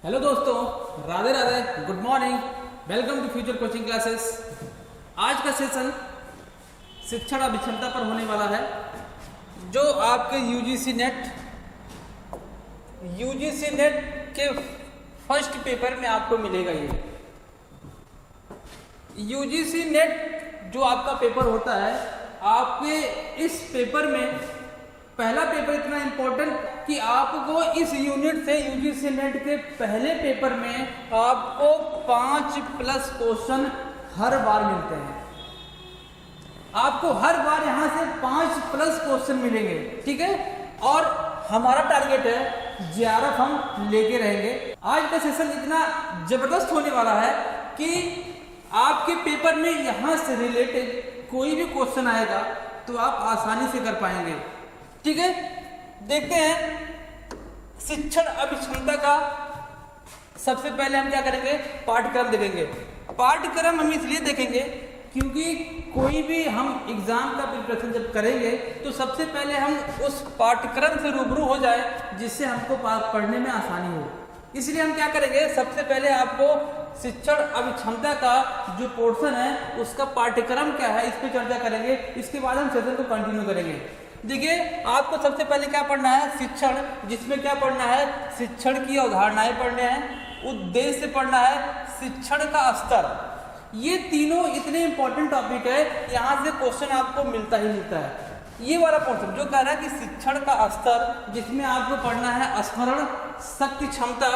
Hello दोस्तों, Radhe Radhe, good morning, welcome to future coaching classes. आज का सेशन शिक्षण अभिक्षमता पर होने वाला है, जो आपके यूजीसी नेट के फर्स्ट पेपर में आपको मिलेगा। ये यूजीसी नेट जो आपका पेपर होता है, आपके इस पेपर में पहला पेपर इतना इम्पोर्टेंट कि आपको इस यूनिट से यूजीसी नेट के पहले पेपर में आपको 5+ क्वेश्चन हर बार मिलते हैं। आपको हर बार यहाँ से 5+ क्वेश्चन मिलेंगे, ठीक है। और हमारा टारगेट है JRF हम लेके रहेंगे। आज का सेशन इतना जबरदस्त होने वाला है कि आपके पेपर में यहाँ से रिलेटेड कोई भी क्वेश्चन आएगा तो आप आसानी से कर पाएंगे, ठीक है। देखते हैं शिक्षण अभिक्षमता का। सबसे पहले हम क्या करेंगे, पाठ्यक्रम देखेंगे। पाठ्यक्रम हम इसलिए देखेंगे क्योंकि कोई भी हम एग्जाम का प्रिपरेशन जब करेंगे तो सबसे पहले हम उस पाठ्यक्रम से रूबरू हो जाए जिससे हमको पढ़ने में आसानी हो। इसलिए हम क्या करेंगे, सबसे पहले आपको शिक्षण अभिक्षमता का जो पोर्शन है उसका पाठ्यक्रम क्या है इस पर चर्चा करेंगे। इसके बाद हम सेशन को कंटिन्यू करेंगे। देखिए, आपको सबसे पहले क्या पढ़ना है, शिक्षण, जिसमें क्या पढ़ना है, शिक्षण की अवधारणाएं पढ़ने हैं, उद्देश्य पढ़ना है, शिक्षण का स्तर। ये तीनों इतने इंपॉर्टेंट टॉपिक है, यहाँ से क्वेश्चन आपको मिलता ही मिलता है। ये वाला पोर्शन जो कह रहा है कि शिक्षण का स्तर, जिसमें आपको पढ़ना है स्मरण शक्ति, क्षमता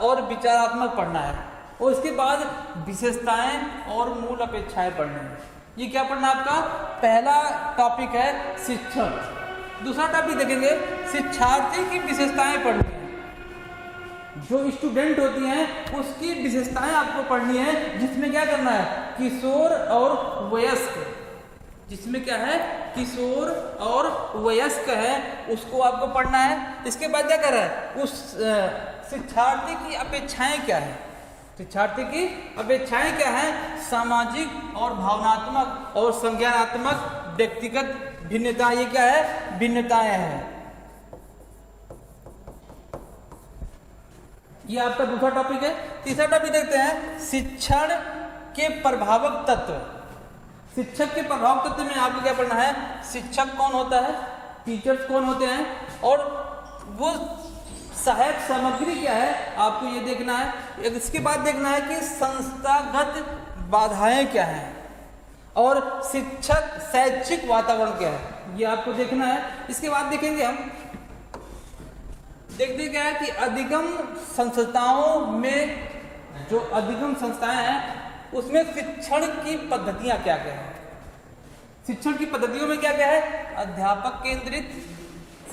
और विचारात्मक पढ़ना है, और इसके बाद विशेषताएं और मूल अपेक्षाएं पढ़नी है। ये क्या पढ़ना है, आपका पहला टॉपिक है शिक्षण। दूसरा टॉपिक देखेंगे, शिक्षार्थी की विशेषताएं पढ़नी है। जो स्टूडेंट होती हैं उसकी विशेषताएं आपको पढ़नी है, जिसमें क्या करना है, किशोर और वयस्क, जिसमें क्या है, किशोर और वयस्क है, उसको आपको पढ़ना है। इसके बाद क्या कर रहा है, उस शिक्षार्थी की अपेक्षाएं क्या है, शिक्षार्थी की अपेक्षाएं क्या है, सामाजिक और भावनात्मक और संज्ञानात्मक व्यक्तिगत भिन्नता, ये क्या है, भिन्नताएं हैं। ये आपका दूसरा टॉपिक है। तीसरा टॉपिक देखते हैं, शिक्षण के प्रभावक तत्व। शिक्षक के प्रभाव तत्व में आपको क्या पढ़ना है, शिक्षक कौन होता है, टीचर्स कौन होते हैं, और वो सहायक सामग्री क्या है, आपको ये देखना है। इसके बाद देखना है कि संस्थागत बाधाएं क्या हैं, और शिक्षक शैक्षिक वातावरण क्या है, ये आपको देखना है। इसके बाद देखेंगे हम, देखते क्या है कि अधिगम संस्थाओं में, जो अधिगम संस्थाएं हैं उसमें शिक्षण की पद्धतियां क्या क्या है। शिक्षण की पद्धतियों में क्या क्या है, अध्यापक केंद्रित,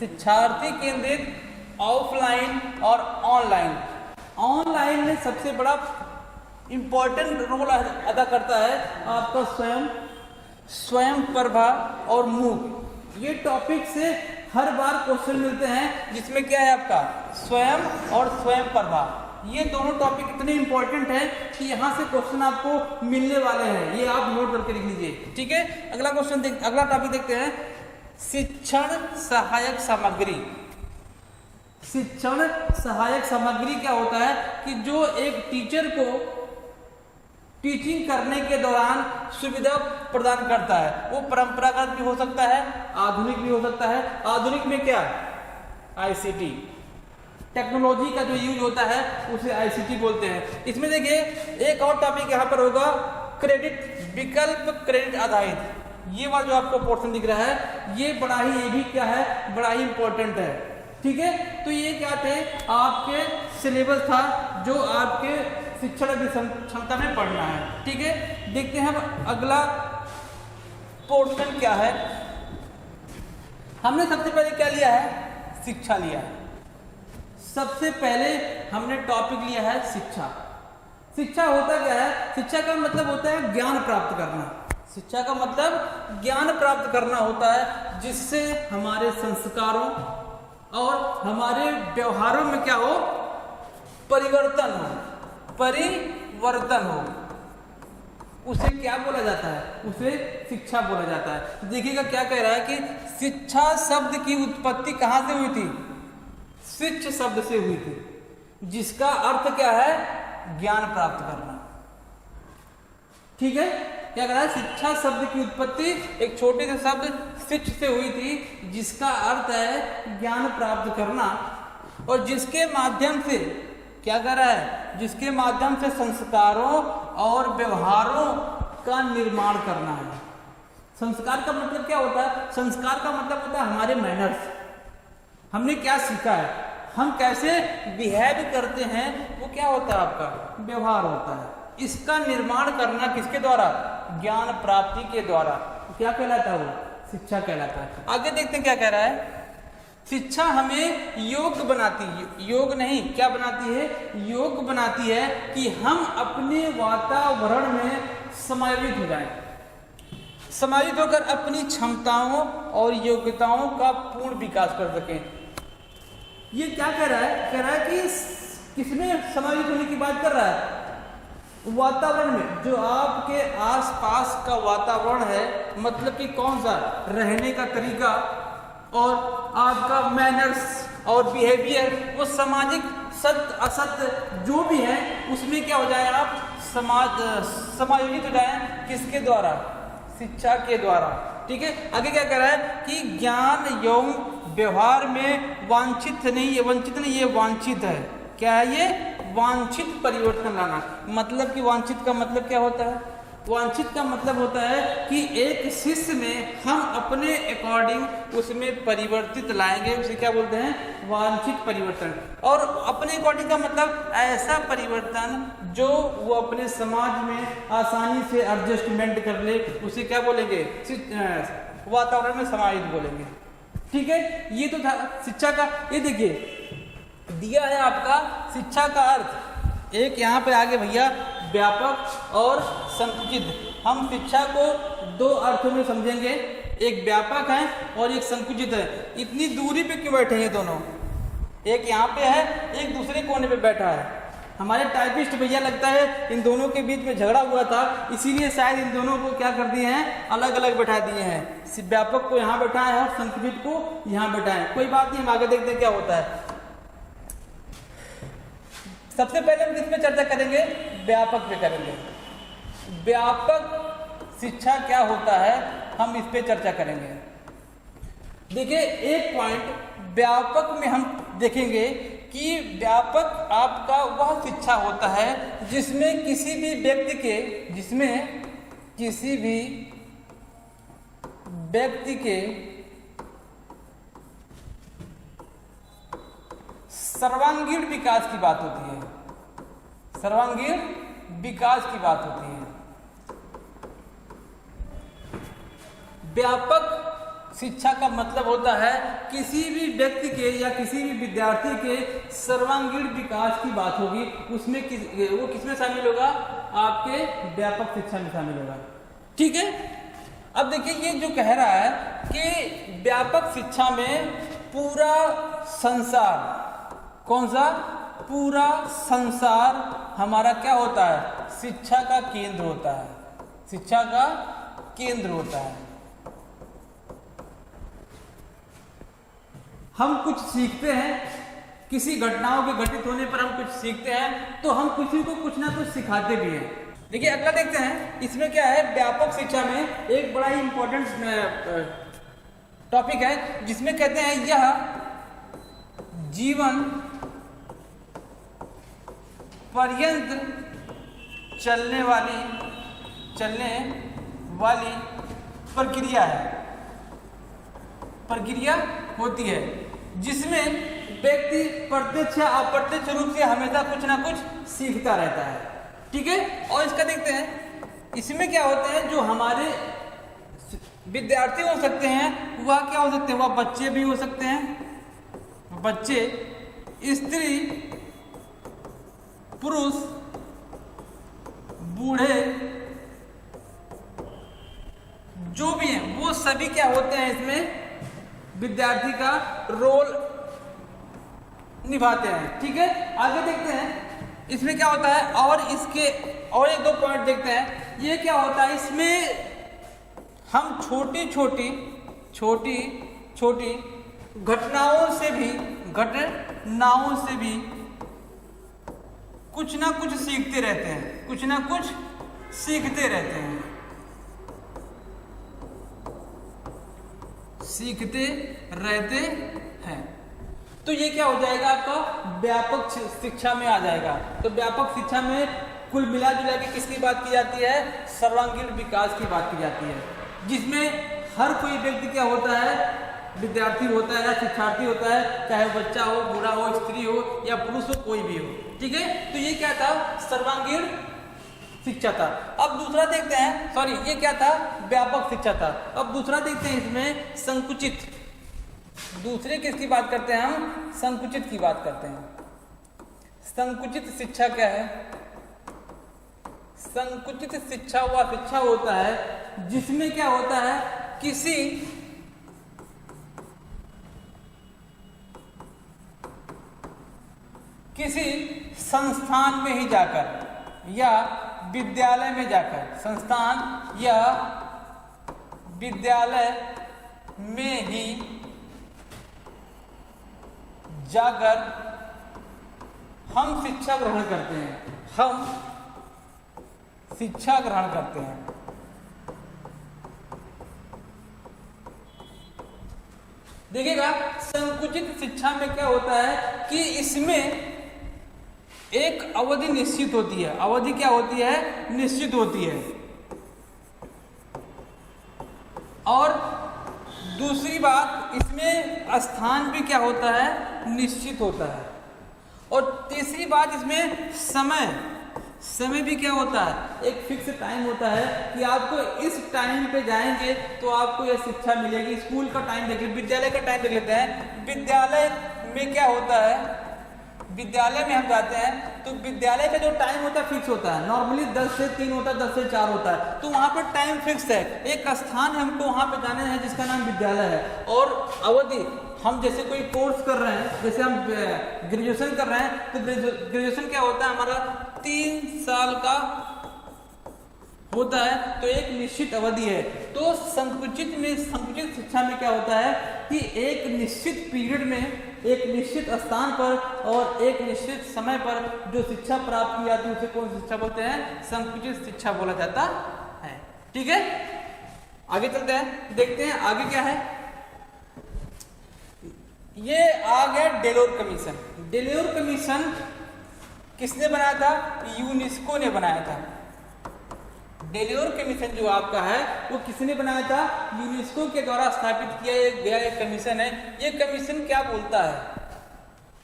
शिक्षार्थी केंद्रित, ऑफलाइन और ऑनलाइन। ऑनलाइन में सबसे बड़ा इंपॉर्टेंट रोल अदा करता है आपका स्वयं प्रभा और मूक। ये टॉपिक से हर बार क्वेश्चन मिलते हैं, जिसमें क्या है आपका स्वयं और स्वयं प्रभा। ये दोनों टॉपिक इतने इंपॉर्टेंट हैं कि यहाँ से क्वेश्चन आपको मिलने वाले हैं, ये आप नोट करके लिख लीजिए, ठीक है। अगला टॉपिक देखते हैं, शिक्षण सहायक सामग्री। शिक्षण सहायक सामग्री क्या होता है कि जो एक टीचर को टीचिंग करने के दौरान सुविधा प्रदान करता है। वो परंपरागत भी हो सकता है, आधुनिक भी हो सकता है। आधुनिक में क्या, ICT टेक्नोलॉजी का जो यूज होता है उसे ICT बोलते हैं। इसमें देखिए एक और टॉपिक यहाँ पर होगा, क्रेडिट विकल्प, क्रेडिट आधारित। ये वाला जो आपको पोर्शन दिख रहा है, ये भी क्या है, बड़ा ही इंपॉर्टेंट है, ठीक है। तो ये क्या थे, आपके सिलेबस था जो आपके शिक्षण क्षमता में पढ़ना है, ठीक है। देखते हैं अब अगला पोर्शन क्या है। हमने सबसे पहले क्या लिया है, शिक्षा लिया है। सबसे पहले हमने टॉपिक लिया है शिक्षा। शिक्षा होता क्या है, शिक्षा का मतलब होता है ज्ञान प्राप्त करना। शिक्षा का मतलब ज्ञान प्राप्त करना होता है, जिससे हमारे संस्कारों और हमारे व्यवहारों में क्या हो, परिवर्तन हो। उसे क्या बोला जाता है, उसे शिक्षा बोला जाता है। देखिएगा क्या कह रहा है कि शिक्षा शब्द की उत्पत्ति कहाँ से हुई थी, शिक्ष शब्द से हुई थी। जिसका अर्थ क्या है, ज्ञान प्राप्त करना। ठीक है, क्या कह रहा है, शिक्षा शब्द की उत्पत्ति एक छोटे से शब्द शिक्ष से हुई थी, जिसका अर्थ है ज्ञान प्राप्त करना, और जिसके माध्यम से क्या कर रहा है, जिसके माध्यम से संस्कारों और व्यवहारों का निर्माण करना है। संस्कार का मतलब क्या होता है, संस्कार का मतलब होता है हमारे मैनर्स, हमने क्या सीखा है, हम कैसे बिहेव करते हैं, वो क्या होता है, आपका व्यवहार होता है। इसका निर्माण करना किसके द्वारा, ज्ञान प्राप्ति के द्वारा, क्या कहलाता है, वो शिक्षा कहलाता है। आगे देखते हैं क्या कह रहा है, शिक्षा हमें योग्य बनाती है, योग नहीं क्या बनाती है, योग्य बनाती है कि हम अपने वातावरण में समायोजित हो जाएं, समायोजित होकर अपनी क्षमताओं और योग्यताओं का पूर्ण विकास कर सकें। ये क्या कह रहा है, कह रहा है कि किसमें समायोजित होने की बात कर रहा है, वातावरण में, जो आपके आसपास का वातावरण है, मतलब कि कौन सा रहने का तरीका और आपका मैनर्स और बिहेवियर, वो सामाजिक सत्य असत्य जो भी है उसमें क्या हो जाए, आप समायोजित हो जाए, किसके द्वारा, शिक्षा के द्वारा। ठीक है, आगे क्या कह रहा है कि ज्ञान एवं व्यवहार में वांछित नहीं, ये वंचित नहीं, ये वांछित है। क्या है ये, वांछित परिवर्तन लाना। मतलब कि वांछित का मतलब क्या होता है, वांछित का मतलब होता है कि एक शिष्य में हम अपने अकॉर्डिंग उसमें परिवर्तित लाएंगे, उसे क्या बोलते हैं, वांछित परिवर्तन। और अपने अकॉर्डिंग का मतलब ऐसा परिवर्तन जो वो अपने समाज में आसानी से एडजस्टमेंट कर ले, उसे क्या बोलेंगे, वातावरण में समाहित बोलेंगे। ठीक है, ये तो था शिक्षा का। ये देखिए दिया है आपका शिक्षा का अर्थ, एक यहाँ पे आगे भैया व्यापक और संकुचित। हम शिक्षा को दो अर्थों में समझेंगे, एक व्यापक है और एक संकुचित है। इतनी दूरी पे क्यों बैठे हैं ये दोनों, एक यहाँ पे है, एक दूसरे कोने पे बैठा है। हमारे टाइपिस्ट भैया लगता है इन दोनों के बीच में झगड़ा हुआ था, इसीलिए शायद इन दोनों को क्या कर दिए हैं, अलग अलग बैठा दिए हैं। व्यापक को यहाँ बैठाए और संकुचित को यहाँ बैठाए। कोई बात नहीं, हम आगे देखते हैं क्या होता है। सबसे पहले हम किस पे चर्चा करेंगे, व्यापक पे करेंगे। व्यापक शिक्षा क्या होता है, हम इस पे चर्चा करेंगे। देखिए एक पॉइंट व्यापक में हम देखेंगे कि व्यापक आपका वह शिक्षा होता है जिसमें किसी भी व्यक्ति के, जिसमें किसी भी व्यक्ति के सर्वांगीण विकास की बात होती है, सर्वांगीण विकास की बात होती है। व्यापक शिक्षा का मतलब होता है किसी भी व्यक्ति के या किसी भी विद्यार्थी के सर्वांगीण विकास की बात होगी, उसमें वो किसमें शामिल होगा, आपके व्यापक शिक्षा में शामिल होगा। ठीक है, अब देखिए ये जो कह रहा है कि व्यापक शिक्षा में पूरा संसार, कौन सा, पूरा संसार हमारा क्या होता है, शिक्षा का केंद्र होता है, शिक्षा का केंद्र होता है। हम कुछ सीखते हैं, किसी घटनाओं के घटित होने पर हम कुछ सीखते हैं, तो हम किसी को कुछ ना कुछ सिखाते भी हैं। देखिए अगला देखते हैं, इसमें क्या है, व्यापक शिक्षा में एक बड़ा ही इंपॉर्टेंट टॉपिक है जिसमें कहते हैं यह जीवन पर्यंत चलने वाली प्रक्रिया है, प्रक्रिया होती है जिसमें व्यक्ति प्रत्यक्ष या अप्रत्यक्ष रूप से हमेशा कुछ ना कुछ सीखता रहता है। ठीक है, और इसका देखते हैं, इसमें क्या होते हैं, जो हमारे विद्यार्थी हो सकते हैं वह क्या हो सकते हैं, वह बच्चे भी हो सकते हैं, बच्चे, स्त्री, पुरुष, बूढ़े, जो भी हैं वो सभी क्या होते हैं, इसमें विद्यार्थी का रोल निभाते हैं। ठीक है, आगे देखते हैं इसमें क्या होता है, और इसके और एक दो पॉइंट देखते हैं। ये क्या होता है, इसमें हम छोटी छोटी घटनाओं से भी कुछ ना कुछ सीखते रहते हैं, कुछ ना कुछ सीखते रहते हैं, सीखते रहते हैं। तो ये क्या हो जाएगा आपका व्यापक शिक्षा में आ जाएगा। तो व्यापक शिक्षा में कुल मिला जुला के किसकी बात की जाती है, सर्वांगीण विकास की बात की जाती है, जिसमें हर कोई व्यक्ति क्या होता है, विद्यार्थी होता है या शिक्षार्थी होता है, चाहे बच्चा हो, बूढ़ा हो, स्त्री हो या पुरुष हो, कोई भी हो। ठीक है, तो ये क्या था, सर्वांगीण शिक्षा था। अब दूसरा देखते हैं, सॉरी ये क्या था, व्यापक शिक्षा था। अब दूसरा देखते हैं इसमें संकुचित। दूसरे किसकी बात करते हैं हम, संकुचित की बात करते हैं। संकुचित शिक्षा क्या है, संकुचित शिक्षा वह शिक्षा होता है जिसमें क्या होता है, किसी संस्थान में ही जाकर या विद्यालय में जाकर, संस्थान या विद्यालय में ही जाकर हम शिक्षा ग्रहण करते हैं, हम शिक्षा ग्रहण करते हैं। देखिएगा संकुचित शिक्षा में क्या होता है कि इसमें एक अवधि निश्चित होती है, अवधि क्या होती है, निश्चित होती है। और दूसरी बात, इसमें स्थान भी क्या होता है, निश्चित होता है। और तीसरी बात, इसमें समय भी क्या होता है, एक फिक्स टाइम होता है कि आपको इस टाइम पे जाएंगे तो आपको यह शिक्षा मिलेगी। स्कूल का टाइम देख लेते, विद्यालय का टाइम देख लेते हैं। विद्यालय में क्या होता है, विद्यालय में हम जाते हैं तो विद्यालय का जो टाइम होता है फिक्स होता है, नॉर्मली 10 से 3 होता है, 10 से 4 होता है, तो वहाँ पर टाइम फिक्स है। एक स्थान हमको वहाँ पे जाना है जिसका नाम विद्यालय है। और अवधि, हम जैसे कोई कोर्स कर रहे हैं, जैसे हम ग्रेजुएशन कर रहे हैं, तो ग्रेजुएशन क्या होता है हमारा 3 साल का होता है, तो एक निश्चित अवधि है। तो संकुचित शिक्षा में क्या होता है कि एक निश्चित पीरियड में, एक निश्चित स्थान पर और एक निश्चित समय पर जो शिक्षा प्राप्त की जाती है उसे कौन सी शिक्षा बोलते हैं, संकुचित शिक्षा बोला जाता है। ठीक है, आगे चलते हैं, देखते हैं आगे क्या है। ये आ गया डेलोर कमीशन। डेलोर कमीशन किसने बनाया था, यूनेस्को ने बनाया था। डेलोर कमीशन जो आपका है वो किसने बनाया था, यूनेस्को के द्वारा स्थापित किया गया एक कमीशन है। ये कमीशन क्या बोलता है,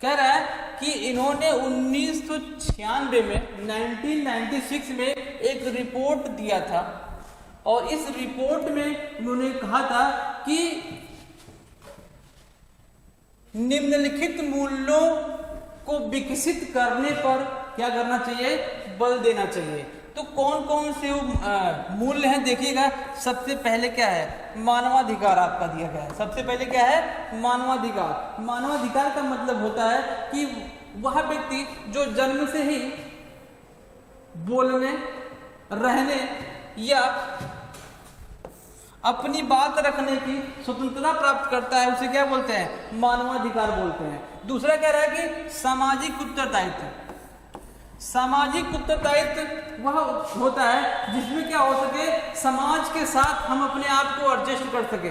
कह रहा है कि इन्होंने 1996 में 1996 में एक रिपोर्ट दिया था और इस रिपोर्ट में उन्होंने कहा था कि निम्नलिखित मूल्यों को विकसित करने पर क्या करना चाहिए, बल देना चाहिए। तो कौन कौन से मूल्य हैं देखिएगा। सबसे पहले क्या है, मानवाधिकार आपका दिया गया है। सबसे पहले क्या है, मानवाधिकार। मानवाधिकार का मतलब होता है कि वह व्यक्ति जो जन्म से ही बोलने, रहने या अपनी बात रखने की स्वतंत्रता प्राप्त करता है उसे क्या बोलते हैं, मानवाधिकार बोलते हैं। दूसरा कह रहा है कि सामाजिक उत्तरदायित्व। सामाजिक उत्तरदायित्व वह होता है जिसमें क्या हो सके, समाज के साथ हम अपने आप को एडजस्ट कर सके,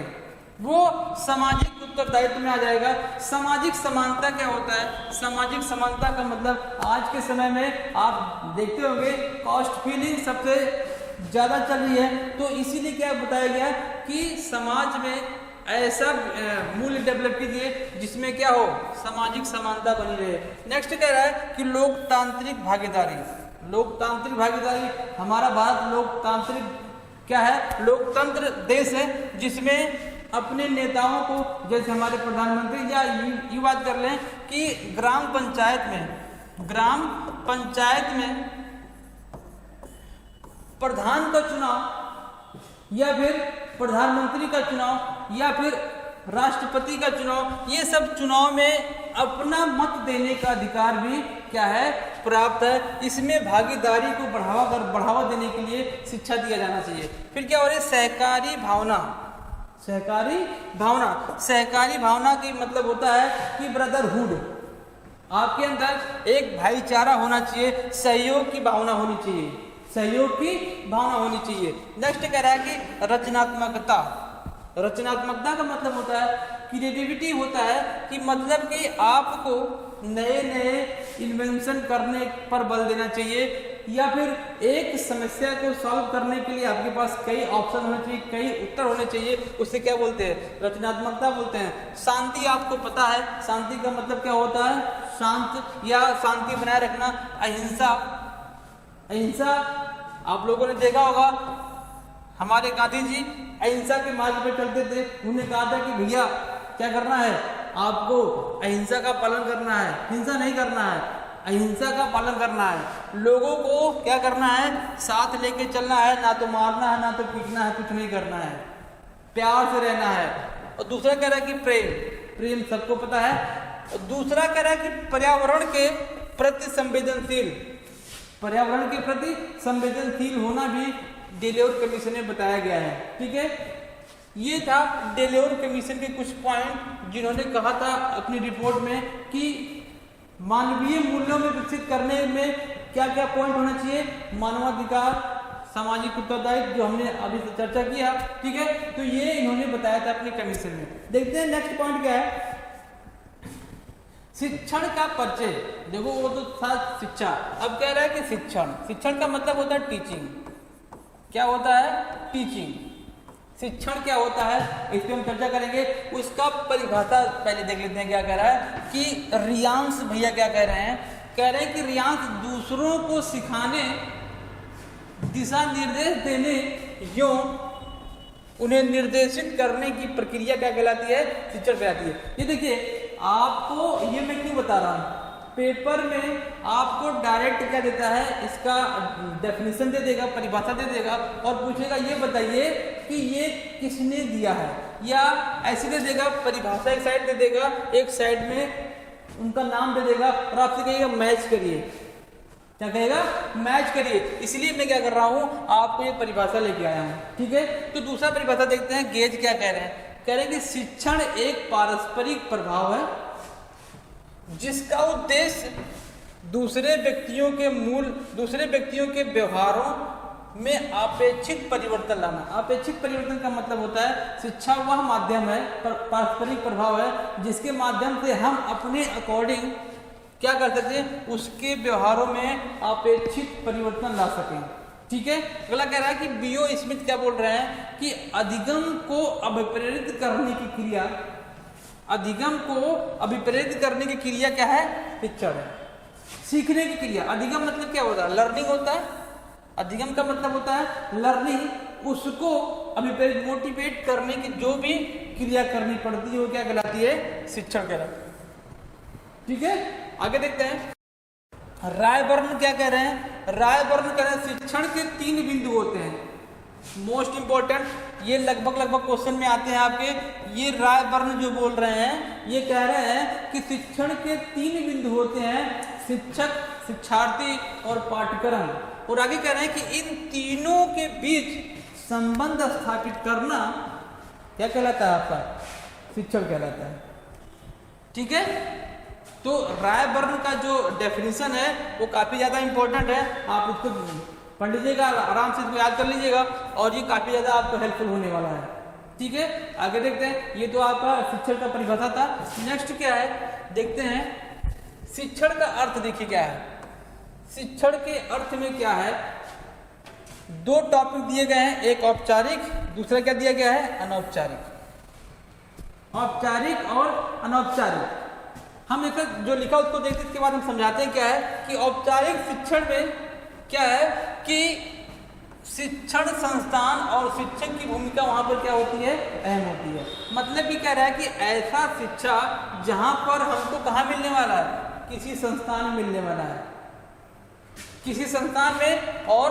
वो सामाजिक उत्तरदायित्व में आ जाएगा। सामाजिक समानता क्या होता है, सामाजिक समानता का मतलब आज के समय में आप देखते होंगे कास्ट फीलिंग सबसे ज्यादा चल रही है, तो इसीलिए क्या बताया गया कि समाज में ऐसा मूल्य डेवलप कीजिए जिसमें क्या हो, सामाजिक समानता बनी रहे। नेक्स्ट कह रहा है कि लोकतांत्रिक भागीदारी। लोकतांत्रिक भागीदारी, हमारा भारत लोकतांत्रिक क्या है, लोकतंत्र देश है जिसमें अपने नेताओं को, जैसे हमारे प्रधानमंत्री, या ये बात कर लें कि ग्राम पंचायत में प्रधान का चुनाव या फिर प्रधानमंत्री का चुनाव या फिर राष्ट्रपति का चुनाव, ये सब चुनाव में अपना मत देने का अधिकार भी क्या है, प्राप्त है। इसमें भागीदारी को बढ़ावा देने के लिए शिक्षा दिया जाना चाहिए। फिर क्या हो रहा है, सहकारी भावना। सहकारी भावना की मतलब होता है कि ब्रदरहुड। आपके अंदर एक भाईचारा होना चाहिए, सहयोग की भावना होनी चाहिए, सहयोग की भावना होनी चाहिए। नेक्स्ट कह रहा है कि रचनात्मकता। रचनात्मकता का मतलब होता है क्रिएटिविटी होता है कि मतलब कि आपको नए नए इन्वेंशन करने पर बल देना चाहिए, या फिर एक समस्या को सॉल्व करने के लिए आपके पास कई ऑप्शन होने चाहिए, कई उत्तर होने चाहिए, उसे क्या बोलते हैं? रचनात्मकता बोलते हैं। शांति, आपको पता है शांति का मतलब क्या होता है? शांत या शांति बनाए रखना। अहिंसा, अहिंसा आप लोगों ने देखा होगा, हमारे गांधी जी अहिंसा के मार्ग पे चलते थे। उन्होंने कहा था कि भैया क्या करना है, आपको अहिंसा का पालन करना है, हिंसा नहीं करना है, अहिंसा का पालन करना है। लोगों को क्या करना है? साथ लेके चलना है, ना तो मारना है, ना तो पीटना है, कुछ नहीं करना है, प्यार से रहना है। और दूसरा कह रहा है कि प्रेम, प्रेम सबको पता है। और दूसरा कह रहा है कि पर्यावरण के प्रति संवेदनशील, पर्यावरण के प्रति संवेदनशील होना भी डेलेयर कमीशन में बताया गया है। ठीक है, ये था डेलेयर कमीशन के कुछ पॉइंट जिन्होंने कहा था अपनी रिपोर्ट में कि मानवीय मूल्यों में विकसित करने में क्या क्या पॉइंट होना चाहिए। मानवाधिकार, सामाजिक उत्तरदायित्व, जो हमने अभी चर्चा किया। ठीक है, तो ये इन्होंने बताया था अपनी कमीशन में। देखते हैं नेक्स्ट पॉइंट क्या है, शिक्षण का परिचय। देखो वो तो था शिक्षा, अब कह रहा है कि शिक्षण, शिक्षण का मतलब होता है टीचिंग। क्या होता है? टीचिंग। शिक्षण क्या होता है इस पे हम चर्चा करेंगे। उसका परिभाषा पहले देख लेते हैं क्या कह रहा है कि रियांश भैया क्या कह रहे हैं, कह रहे हैं कि रियांश दूसरों को सिखाने, दिशा निर्देश देने एवं उन्हें निर्देशित करने की प्रक्रिया क्या कहलाती है? शिक्षण कहलाती है। ये देखिए आपको, ये मैं क्यों बता रहा हूँ, पेपर में आपको डायरेक्ट क्या देता है, इसका डेफिनेशन दे देगा, परिभाषा दे देगा और पूछेगा ये बताइए कि ये किसने दिया है, या ऐसे दे देगा परिभाषा एक साइड दे देगा, एक साइड में उनका नाम दे देगा और आपसे कहेगा मैच करिए। क्या कहेगा? मैच करिए। इसलिए मैं क्या कर रहा हूँ, आपको ये परिभाषा लेके आया हूँ। ठीक है, तो दूसरा परिभाषा देखते हैं। गेज क्या कह रहे हैं, कह रहे हैं कि शिक्षण एक पारस्परिक प्रभाव है जिसका उद्देश्य दूसरे व्यक्तियों के व्यवहारों में अपेक्षित परिवर्तन लाना। अपेक्षित परिवर्तन का मतलब होता है शिक्षा वह माध्यम है, पारस्परिक प्रभाव है जिसके माध्यम से हम अपने अकॉर्डिंग क्या कर सकते हैं, उसके व्यवहारों में अपेक्षित परिवर्तन ला सकें। ठीक है, अगला कह रहा है कि बीओ स्मिथ क्या बोल रहे हैं कि अधिगम को अभिप्रेरित करने की क्रिया, अधिगम को अभिप्रेरित करने की क्रिया क्या है? शिक्षण है। सीखने की क्रिया, अधिगम मतलब क्या होता है? लर्निंग होता है। अधिगम का मतलब होता है लर्निंग, उसको अभिप्रेरित, मोटिवेट करने की जो भी क्रिया करनी पड़ती है वो क्या कहलाती है? शिक्षण कहलाती है। ठीक है, आगे देखते हैं। रायबर्न क्या कह रहे हैं, रायबर्न कह रहे हैं शिक्षण के 3 बिंदु होते हैं, मोस्ट इंपॉर्टेंट, ये लगभग क्वेश्चन में आते हैं आपके। ये रायबर्न जो बोल रहे हैं ये कह रहे हैं कि शिक्षण के 3 बिंदु होते हैं, शिक्षक, शिक्षार्थी और पाठ्यक्रम। और आगे कह रहे हैं कि इन तीनों के बीच संबंध स्थापित करना क्या कहलाता है? आपका शिक्षण कहलाता है। ठीक है, तो रायबर्न का जो डेफिनेशन है वो काफी ज्यादा इंपॉर्टेंट है, आप उसको पढ़ लीजिएगा, आराम से इसको याद कर लीजिएगा और ये काफी ज्यादा आपको हेल्पफुल होने वाला है। ठीक है, आगे देखते हैं। ये तो आपका शिक्षण का परिभाषा था। नेक्स्ट क्या है देखते हैं, शिक्षण का अर्थ देखिए क्या है। शिक्षण के अर्थ में क्या है, 2 टॉपिक दिए गए हैं, एक औपचारिक, दूसरा क्या दिया गया है? अनौपचारिक। औपचारिक और अनौपचारिक, हम एक जो लिखा उसको देखते इसके बाद हम समझाते हैं क्या है कि औपचारिक शिक्षण में क्या है कि शिक्षण संस्थान और शिक्षक की भूमिका वहां पर क्या होती है? अहम होती है। मतलब कि कह रहा है कि ऐसा शिक्षा जहां पर हमको कहाँ मिलने वाला है? किसी संस्थान में मिलने वाला है, किसी संस्थान में और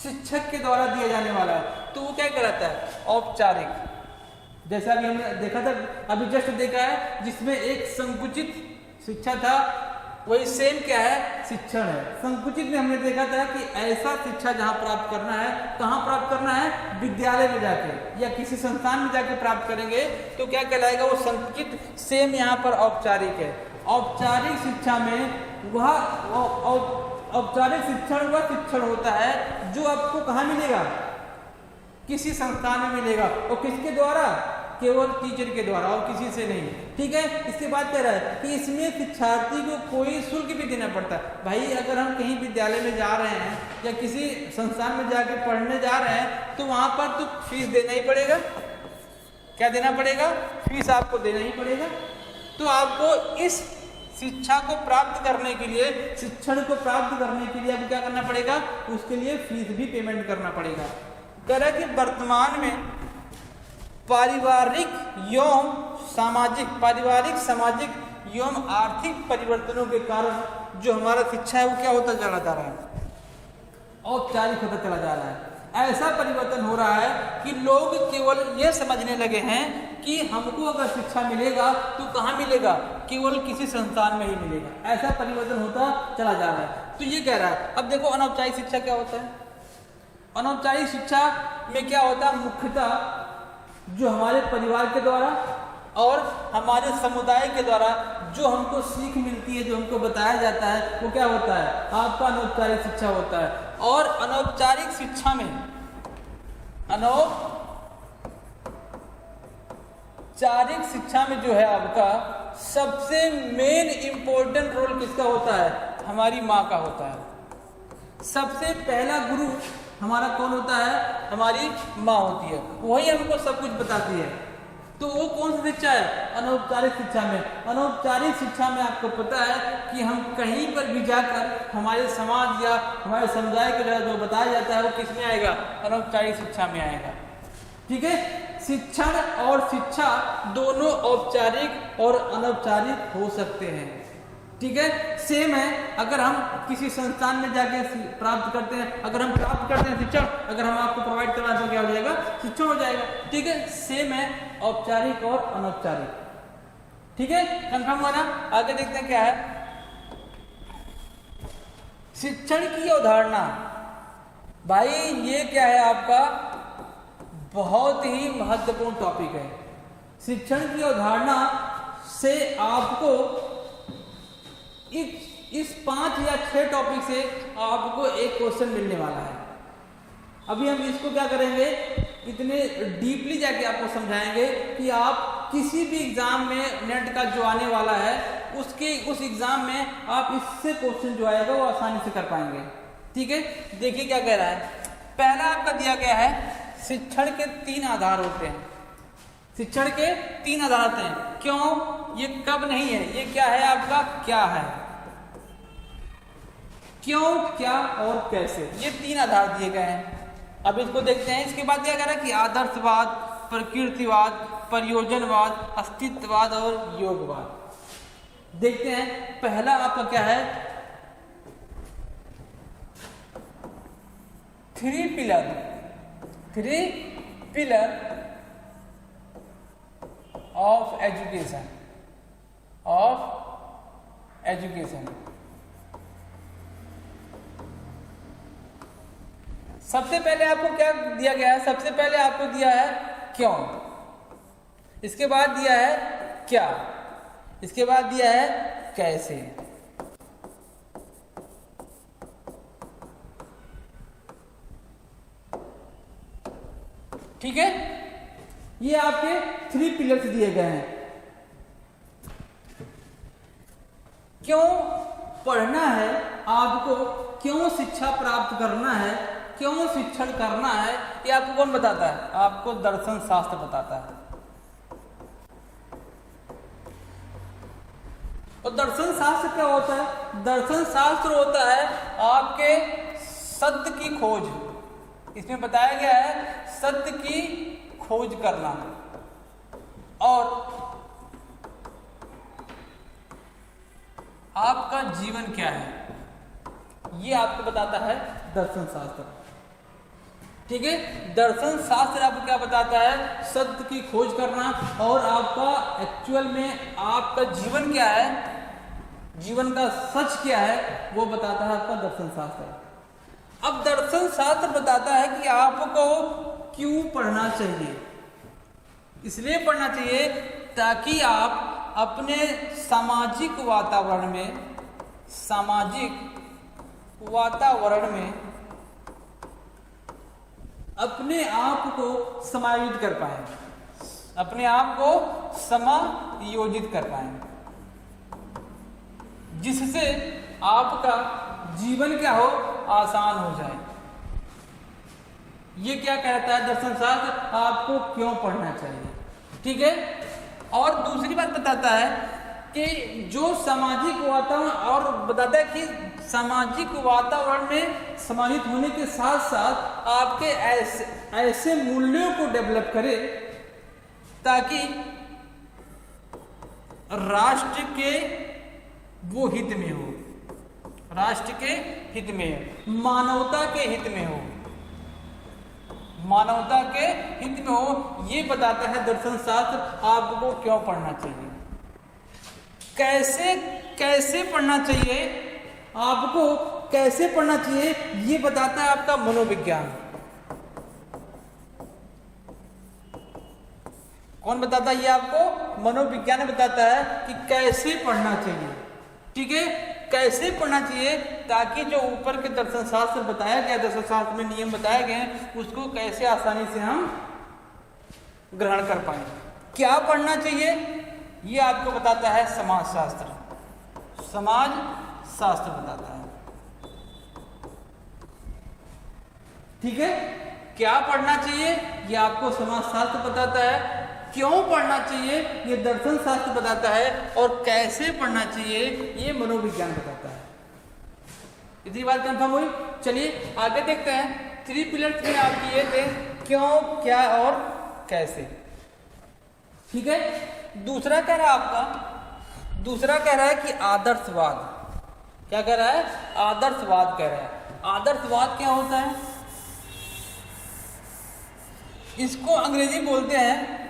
शिक्षक के द्वारा दिया जाने वाला है, तो वो क्या कहलाता है? औपचारिक। जैसा अभी हमने देखा था, अभी जस्ट देखा है, जिसमें एक संकुचित शिक्षा था, वही सेम क्या है? शिक्षण है। संकुचित में हमने देखा था कि ऐसा शिक्षा जहां प्राप्त करना है, कहां प्राप्त करना है? विद्यालय में जाके या किसी संस्थान में जाके प्राप्त करेंगे तो क्या कहलाएगा? वो संकुचित। सेम यहाँ पर औपचारिक है। औपचारिक शिक्षा में वह औपचारिक शिक्षण वह शिक्षण होता है जो आपको कहाँ मिलेगा, किसी संस्थान में मिलेगा, और किसके द्वारा, केवल टीचर के द्वारा और किसी से नहीं। ठीक है, इसके बाद कह रहा है कि इसमें शिक्षार्थी को कोई शुल्क भी देना पड़ता है। भाई अगर हम कहीं विद्यालय में जा रहे हैं या किसी संस्थान में जाके पढ़ने जा रहे हैं तो वहां पर तो फीस देना ही पड़ेगा। क्या देना पड़ेगा, फीस आपको देना ही पड़ेगा। तो आपको इस शिक्षा को प्राप्त करने के लिए, शिक्षण को प्राप्त करने के लिए आपको क्या करना पड़ेगा, उसके लिए फीस भी पेमेंट करना पड़ेगा। कह रहा है कि वर्तमान में पारिवारिक सामाजिक एवं आर्थिक परिवर्तनों के कारण जो हमारा शिक्षा है वो क्या होता चला जा रहा है, औपचारिक होता चला जा रहा है। ऐसा परिवर्तन हो रहा है कि लोग केवल ये समझने लगे हैं कि हमको अगर शिक्षा मिलेगा तो कहाँ मिलेगा, केवल किसी संस्थान में ही मिलेगा। ऐसा परिवर्तन होता चला जा रहा है। तो ये कह रहा है, अब देखो अनौपचारिक शिक्षा क्या होता है। अनौपचारिक शिक्षा में क्या होता है, मुख्यतः जो हमारे परिवार के द्वारा और हमारे समुदाय के द्वारा जो हमको सीख मिलती है, जो हमको बताया जाता है, वो क्या होता है, आपका अनौपचारिक शिक्षा होता है। और अनौपचारिक शिक्षा में जो है आपका सबसे मेन इंपॉर्टेंट रोल किसका होता है, हमारी माँ का होता है। सबसे पहला गुरु हमारा कौन होता है, हमारी माँ होती है। वही हमको सब कुछ बताती है। तो वो कौन सी शिक्षा है, अनौपचारिक शिक्षा में। अनौपचारिक शिक्षा में आपको पता है कि हम कहीं पर भी जाकर हमारे समाज या हमारे समुदाय के द्वारा जो बताया जाता है वो किस में आएगा, अनौपचारिक शिक्षा में आएगा। ठीक है, शिक्षण और शिक्षा दोनों औपचारिक और अनौपचारिक हो सकते हैं। ठीक है, सेम है। अगर हम किसी संस्थान में जाके प्राप्त करते हैं, अगर हम प्राप्त करते हैं शिक्षण, अगर हम आपको प्रोवाइड करवाएं तो क्या हो जाएगा, शिक्षण हो जाएगा। ठीक है, सेम है औपचारिक और अनौपचारिक। ठीक है, कंफर्म हुआ ना। आगे देखते हैं क्या है शिक्षण की अवधारणा। भाई ये क्या है आपका, बहुत ही महत्वपूर्ण टॉपिक है। शिक्षण की अवधारणा से आपको इस 5 या 6 टॉपिक से आपको एक क्वेश्चन मिलने वाला है। अभी हम इसको क्या करेंगे, इतने डीपली जाके आपको समझाएंगे कि आप किसी भी एग्जाम में नेट का जो आने वाला है उस एग्जाम में आप इससे क्वेश्चन जो आएगा वो आसानी से कर पाएंगे। ठीक है, देखिए क्या कह रहा है। पहला आपका दिया गया है शिक्षण के 3 आधार होते हैं। शिक्षण के 3 आधार होते हैं। क्यों, ये कब नहीं है, ये क्या है आपका, क्या है, क्यों, क्या और कैसे, ये 3 आधार दिए गए हैं। अब इसको देखते हैं। इसके बाद दिया गया है कि आदर्शवाद, प्रकृतिवाद, प्रयोजनवाद, अस्तित्ववाद और योगवाद। देखते हैं पहला आपका क्या है, 3 पिलर ऑफ एजुकेशन। सबसे पहले आपको क्या दिया गया है, सबसे पहले आपको दिया है क्यों, इसके बाद दिया है क्या, इसके बाद दिया है कैसे। ठीक है, ये आपके 3 पिलर्स दिए गए हैं। क्यों पढ़ना है आपको, क्यों शिक्षा प्राप्त करना है, क्यों शिक्षण करना है, ये आपको कौन बताता है, आपको दर्शन शास्त्र बताता है। और दर्शन शास्त्र क्या होता है, दर्शन शास्त्र होता है आपके सत्य की खोज। इसमें बताया गया है सत्य की खोज करना। और आपका जीवन क्या है, ये आपको बताता है दर्शन शास्त्र। ठीक है, दर्शन शास्त्र आपको क्या बताता है, सत्य की खोज करना। और आपका एक्चुअल में आपका जीवन क्या है, जीवन का सच क्या है, वो बताता है आपका दर्शन शास्त्र। अब दर्शन शास्त्र बताता है कि आपको क्यों पढ़ना चाहिए। इसलिए पढ़ना चाहिए ताकि आप अपने सामाजिक वातावरण में अपने आप को समायोजित कर पाए, अपने आप को समायोजित कर पाए, जिससे आपका जीवन क्या हो, आसान हो जाए। ये क्या कहता है दर्शन शास्त्र, आपको क्यों पढ़ना चाहिए। ठीक है। और दूसरी बात बताता है कि जो सामाजिक वातावरण, और बताता है कि सामाजिक वातावरण में समाहित होने के साथ साथ आपके ऐसे मूल्यों को डेवलप करे ताकि राष्ट्र के वो हित में हो, राष्ट्र के हित में, मानवता के हित में हो, मानवता के हित में हो। ये बताता है दर्शन शास्त्र आपको क्यों पढ़ना चाहिए, कैसे पढ़ना चाहिए, आपको कैसे पढ़ना चाहिए। ये बताता है आपका मनोविज्ञान। कौन बताता है ये आपको? मनोविज्ञान बताता है कि कैसे पढ़ना चाहिए। ठीक है, कैसे पढ़ना चाहिए ताकि जो ऊपर के दर्शन शास्त्र बताया गया, दर्शन शास्त्र में नियम बताए गए हैं, उसको कैसे आसानी से हम ग्रहण कर पाए। क्या पढ़ना चाहिए ये आपको बताता है समाज शास्त्र बताता है। ठीक है, क्या पढ़ना चाहिए ये आपको समाज शास्त्र बताता है, क्यों पढ़ना चाहिए ये दर्शन शास्त्र बताता है, और कैसे पढ़ना चाहिए ये मनोविज्ञान बताता है। इतनी बात कंफर्म हुई। चलिए आगे देखते हैं। 3 पिलर्स में आपके ये थे, क्यों, क्या और कैसे। ठीक है। दूसरा कह रहा है कि आदर्शवाद। क्या कह रहा है? आदर्शवाद कह रहा है। आदर्शवाद क्या होता है? इसको अंग्रेजी बोलते हैं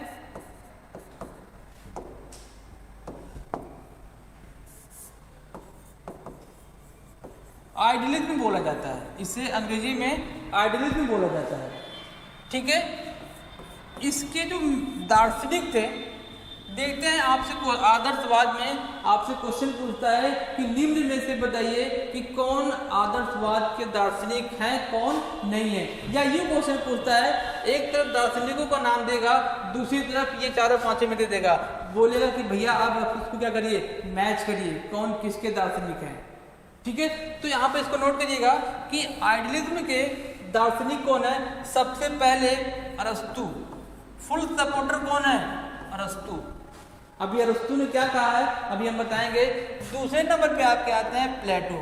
आइडियलिज्म बोला जाता है। इसे अंग्रेजी में आइडियलिज्म बोला जाता है। ठीक है। इसके जो दार्शनिक थे, देखते हैं आपसे आदर्शवाद में आपसे क्वेश्चन पूछता है कि निम्न में से बताइए कि कौन आदर्शवाद के दार्शनिक हैं, कौन नहीं है। या ये क्वेश्चन पूछता है, एक तरफ दार्शनिकों का नाम देगा, दूसरी तरफ ये चारों पांचों में दे देगा, बोलेगा कि भैया आप इसको क्या करिए, मैच करिए कौन किसके दार्शनिक हैं। ठीक है। तो यहाँ पे इसको नोट करिएगा कि आइडियलिज्म के दार्शनिक कौन है। सबसे पहले अरस्तु। फुल सपोर्टर कौन है? अरस्तु। अभी अरस्तु ने क्या कहा है अभी हम बताएंगे। दूसरे नंबर पे आपके आते हैं प्लेटो।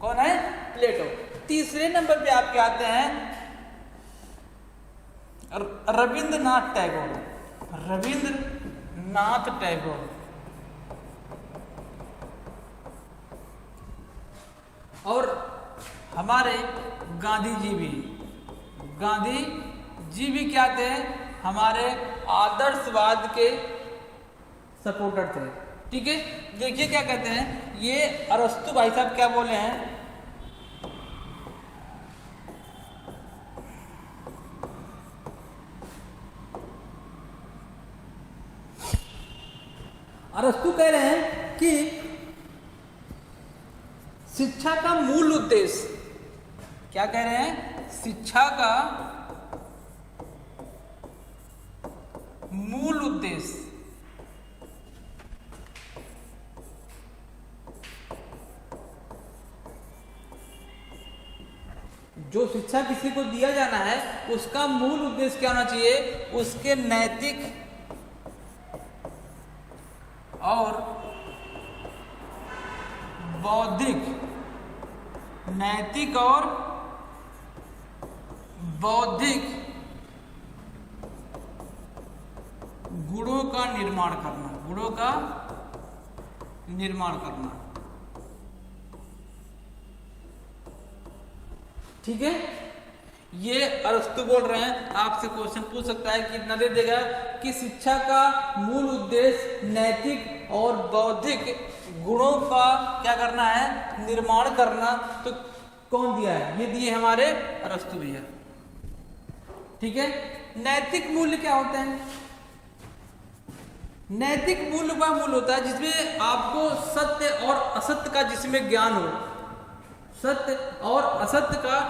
कौन है? प्लेटो। तीसरे नंबर पे आपके आते हैं रविंद्रनाथ टैगोर। और हमारे गांधी जी भी क्या थे? हमारे आदर्शवाद के सपोर्टर थे। ठीक है। देखिए क्या कहते हैं ये अरस्तु भाई साहब क्या बोले हैं। अरस्तु कह रहे हैं कि शिक्षा का मूल उद्देश्य, क्या कह रहे हैं? शिक्षा का मूल उद्देश्य जो शिक्षा किसी को दिया जाना है उसका मूल उद्देश्य क्या होना चाहिए? उसके नैतिक और बौद्धिक गुणों का निर्माण करना। ठीक है। ये अरस्तु बोल रहे हैं। आपसे क्वेश्चन पूछ सकता है कि इतना दे देगा कि शिक्षा का मूल उद्देश्य नैतिक और बौद्धिक गुणों का क्या करना है? निर्माण करना। तो कौन दिया है? ये दिए हमारे अरस्तु भैया। ठीक है। नैतिक मूल्य क्या होते हैं? नैतिक मूल्य वह मूल्य होता है जिसमें आपको सत्य और असत्य का, जिसमें ज्ञान हो, सत्य और असत्य का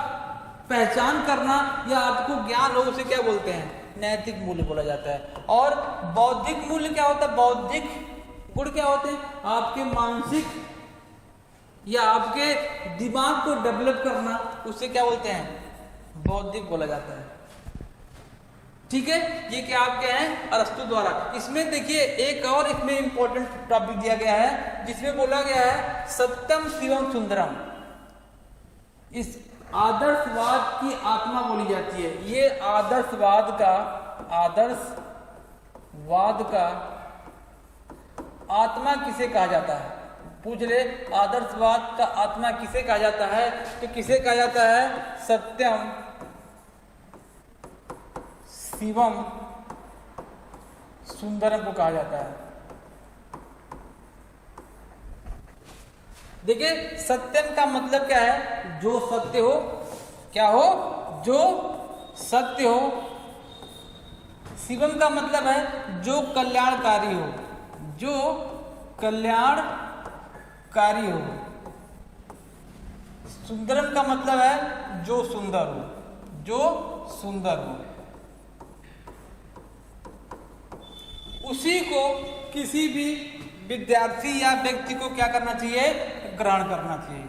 पहचान करना या आपको ज्ञान हो, उसे क्या बोलते हैं? नैतिक मूल्य बोला जाता है। और बौद्धिक मूल्य क्या होता है? बौद्धिक गुण क्या होते हैं? आपके मानसिक या आपके दिमाग को डेवलप करना, उसे क्या बोलते हैं? बौद्धिक बोला जाता है। ठीक है, ये क्या आपके हैं? अरस्तु द्वारा। इसमें देखिए एक और इसमें इंपॉर्टेंट टॉपिक दिया गया है जिसमें बोला गया है सत्यम शिवम सुंदरम। इस आदर्शवाद की आत्मा बोली जाती है। ये आदर्शवाद का आत्मा किसे कहा जाता है? पूछ ले, आदर्शवाद का आत्मा किसे कहा जाता है? तो किसे कहा जाता है? सत्यम शिवम सुंदरम को कहा जाता है। देखिए, सत्यम का मतलब क्या है? जो सत्य हो। क्या हो? जो सत्य हो। शिवम का मतलब है जो कल्याणकारी हो, जो कल्याणकारी हो। सुंदरम का मतलब है जो सुंदर हो, जो सुंदर हो। उसी को किसी भी विद्यार्थी या व्यक्ति को क्या करना चाहिए? ग्रहण करना चाहिए।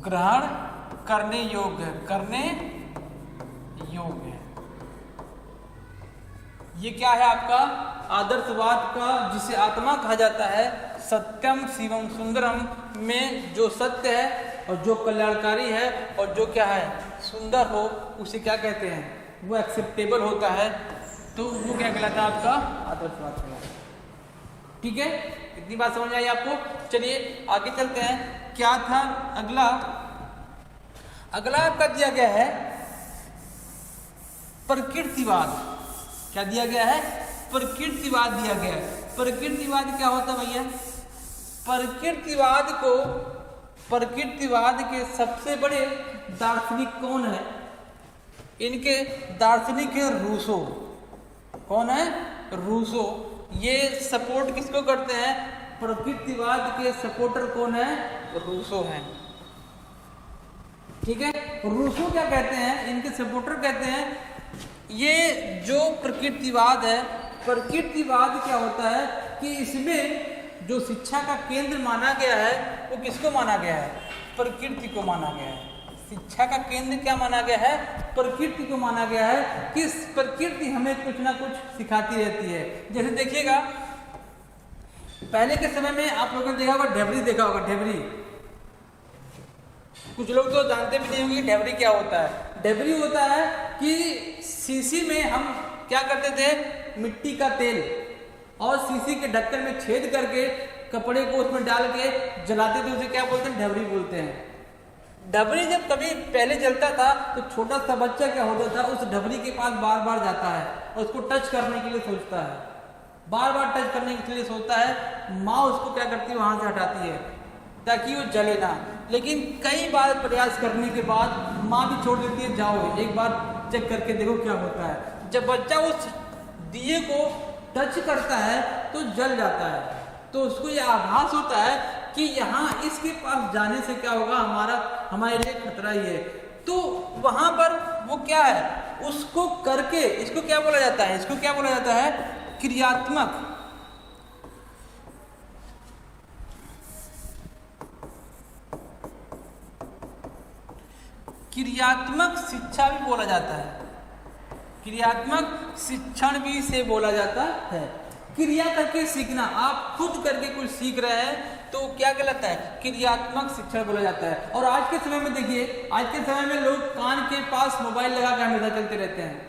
ग्रहण करने योग्य, करने योग्य। ये क्या है आपका? आदर्शवाद का, जिसे आत्मा कहा जाता है, सत्यम शिवम सुंदरम में जो सत्य है और जो कल्याणकारी है और जो क्या है? सुंदर हो, उसे क्या कहते हैं? वो एक्सेप्टेबल होता है, तो वो क्या कहलाता है? आपका आदर्शवाद कहलाता है। ठीक है, इतनी बात समझ आई आपको? चलिए आगे चलते हैं। क्या था अगला? अगला आपका दिया गया है प्रकृतिवाद। क्या दिया गया है? प्रकृतिवाद दिया गया है। प्रकृतिवाद क्या होता है भैया? प्रकृतिवाद के सबसे बड़े दार्शनिक कौन है? इनके दार्शनिक है रूसो। कौन है? रूसो। ये सपोर्ट किसको करते हैं? प्रकृतिवाद के सपोर्टर कौन है? रूसो हैं। ठीक है, रूसो क्या कहते हैं? इनके सपोर्टर कहते हैं ये जो प्रकृतिवाद है, प्रकृतिवाद क्या होता है कि इसमें जो शिक्षा का केंद्र माना गया है वो किसको माना गया है? प्रकृति को माना गया है। शिक्षा का केंद्र क्या माना गया है? प्रकृति को माना गया है कि प्रकृति हमें कुछ ना कुछ सिखाती रहती है। जैसे देखिएगा, पहले के समय में आप लोगों ने देखा होगा, ढेबरी देखा होगा। ढेबरी कुछ लोग तो जानते भी नहीं होंगे ढेबरी क्या होता है। ढेबरी होता है कि शीशी में हम क्या करते थे? मिट्टी का तेल और शीशी के ढक्कन में छेद करके कपड़े को उसमें डाल के जलाते थे। उसे क्या बोलते हैं? ढेबरी बोलते हैं। ढबरी जब कभी पहले जलता था तो छोटा सा बच्चा क्या होता था? उस ढबरी के पास बार बार जाता है और उसको टच करने के लिए सोचता है, बार बार टच करने के लिए सोचता है। माँ उसको क्या करती है? वहां से हटाती है ताकि वो जले ना। लेकिन कई बार प्रयास करने के बाद माँ भी छोड़ देती है, जाओ एक बार चेक करके देखो क्या होता है। जब बच्चा उस दिए को टच करता है तो जल जाता है, तो उसको ये आभास होता है कि यहाँ इसके पास जाने से क्या होगा? हमारे लिए खतरा ही है। तो वहां पर वो क्या है? उसको करके, इसको क्या बोला जाता है? इसको क्या बोला जाता है? क्रियात्मक शिक्षा भी बोला जाता है। क्रियात्मक शिक्षण भी इसे बोला जाता है। क्रिया करके सीखना, आप खुद करके कुछ सीख रहे हैं तो क्या कहलाता है? क्रियात्मक शिक्षण बोला जाता है। और आज के समय में देखिए, आज के समय में लोग कान के पास मोबाइल लगा के हमेशा चलते रहते हैं,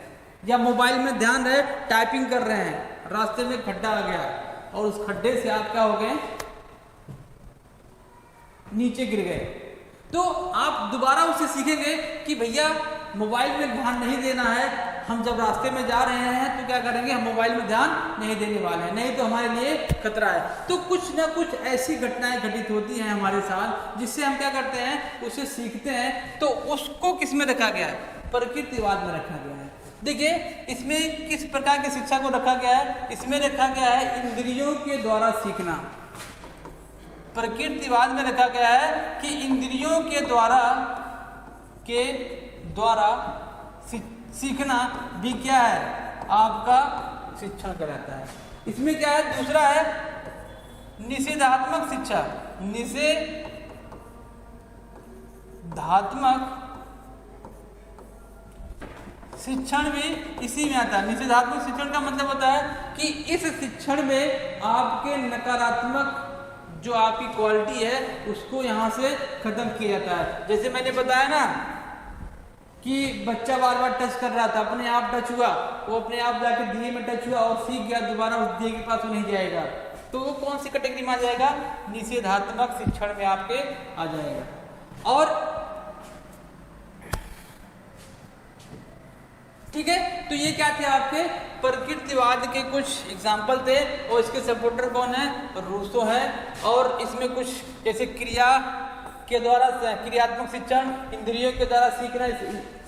या मोबाइल में ध्यान रहे टाइपिंग कर रहे हैं, रास्ते में खड्डा आ गया और उस खड्डे से आप क्या हो गए? नीचे गिर गए। तो आप दोबारा उससे सीखेंगे कि भैया मोबाइल में ध्यान नहीं देना है, हम जब रास्ते में जा रहे हैं तो क्या करेंगे? हम मोबाइल में ध्यान नहीं देने वाले हैं, नहीं तो हमारे लिए खतरा है। तो कुछ ना कुछ ऐसी घटनाएं घटित होती हैं हमारे साथ जिससे हम क्या करते हैं? उसे सीखते हैं। तो उसको किस में रखा गया है? प्रकृतिवाद में रखा गया है। देखिए इसमें किस प्रकार की शिक्षा को रखा गया है, इसमें रखा गया है इंद्रियों के द्वारा सीखना। प्रकृतिवाद में रखा गया है कि इंद्रियों के द्वारा सीखना भी क्या है, आपका शिक्षण कहलाता है। इसमें क्या है, दूसरा है निषेधात्मक शिक्षा। निषेधात्मक शिक्षण भी इसी में आता है। निषेधात्मक शिक्षण का मतलब होता है कि इस शिक्षण में आपके नकारात्मक जो आपकी क्वालिटी है उसको यहाँ से खत्म किया जाता है। जैसे मैंने बताया ना कि बच्चा बार बार टच कर रहा था, अपने आप टच हुआ, वो अपने आप जाके दिए में टच हुआ और सीख गया, दोबारा उस दिए के पास वो नहीं जाएगा, तो वो कौन सी कैटेगरी में आ जाएगा, निषेधात्मक शिक्षण में आपके आ जाएगा। और ठीक है, तो ये क्या थे आपके प्रकृतिवाद के कुछ एग्जाम्पल थे, और इसके सपोर्टर कौन है, रूसो है। और इसमें कुछ जैसे क्रिया के द्वारा क्रियात्मक शिक्षण, इंद्रियों के द्वारा सीखना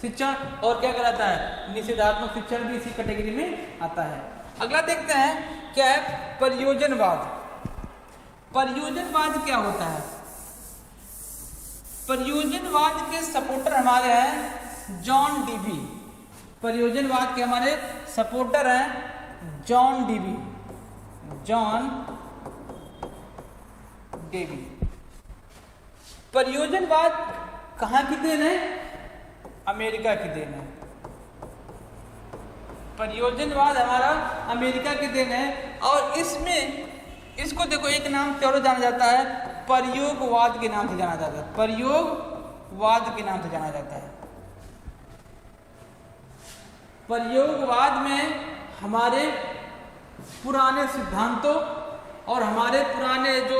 शिक्षण, और क्या कहलाता है, निषेधात्मक शिक्षण भी इसी कैटेगरी में आता है। अगला देखते हैं क्या है, प्रयोजनवाद। प्रयोजनवाद क्या होता है? प्रयोजनवाद के सपोर्टर हमारे हैं जॉन डीवी। प्रयोजनवाद के हमारे सपोर्टर हैं जॉन डीवी। प्रयोजनवाद कहाँ की देन है? अमेरिका की देन है। प्रयोजनवाद हमारा अमेरिका की देन है। और इसमें इसको देखो एक नाम से और जाना जाता है, प्रयोगवाद के नाम से जाना जाता है। प्रयोगवाद के नाम से जाना जाता है। प्रयोगवाद में हमारे पुराने सिद्धांतों और हमारे पुराने जो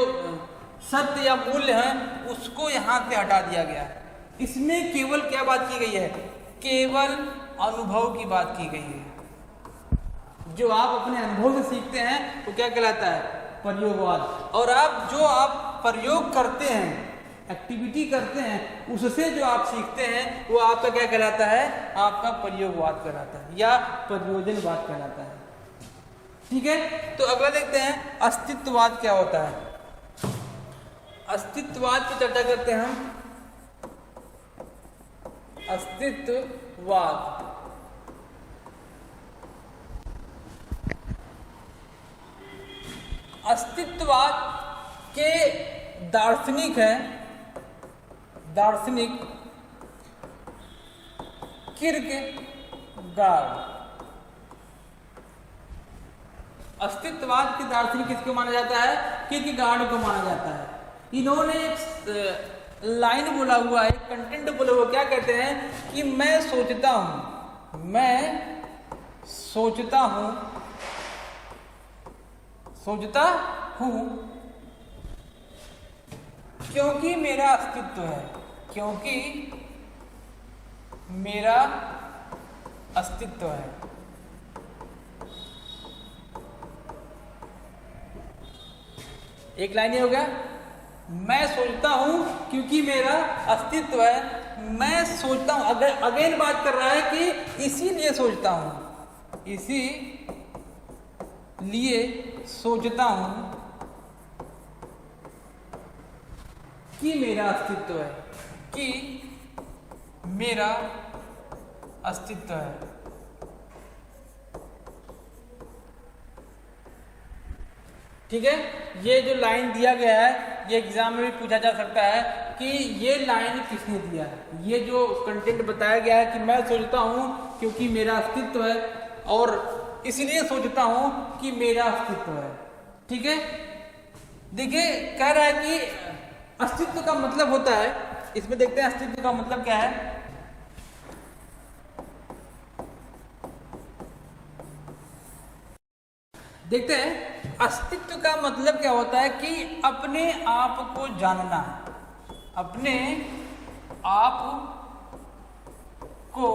सत्य या मूल्य हैं उसको यहाँ से हटा दिया गया। इसमें केवल क्या बात की गई है, केवल अनुभव की बात की गई है। जो आप अपने अनुभव से सीखते हैं वो क्या कहलाता है, प्रयोगवाद। और जो आप प्रयोग करते हैं, एक्टिविटी करते हैं, उससे जो आप सीखते हैं वो आपका क्या कहलाता है, आपका प्रयोगवाद कहलाता है या प्रयोजनवाद कहलाता है। ठीक है, तो अगला देखते हैं अस्तित्ववाद क्या होता है। अस्तित्ववाद की चर्चा करते हैं हम। अस्तित्ववाद के दार्शनिक किर्केगार्ड। अस्तित्ववाद के दार्शनिक किसको माना जाता है, किर्केगार्ड को माना जाता है। इन्होंने एक लाइन बोला हुआ है, कंटेंट बोला हुआ, क्या कहते हैं कि मैं सोचता हूं क्योंकि मेरा अस्तित्व है, क्योंकि मेरा अस्तित्व है। एक लाइन ही हो गया, मैं सोचता हूं क्योंकि मेरा अस्तित्व है। मैं सोचता हूं, अगर अगेन बात कर रहा है कि इसीलिए सोचता हूं, इसीलिए सोचता हूं कि मेरा अस्तित्व है, कि मेरा अस्तित्व है। ठीक है, ये जो लाइन दिया गया है ये एग्जाम में भी पूछा जा सकता है कि ये लाइन किसने दिया है। ये जो कंटेंट बताया गया है कि मैं सोचता हूं क्योंकि मेरा अस्तित्व है और इसलिए सोचता हूं कि मेरा अस्तित्व है। ठीक है, देखिए कह रहा है कि अस्तित्व का मतलब होता है, इसमें देखते हैं अस्तित्व का मतलब क्या है। देखते हैं अस्तित्व का मतलब क्या होता है कि अपने आप को जानना, अपने आप को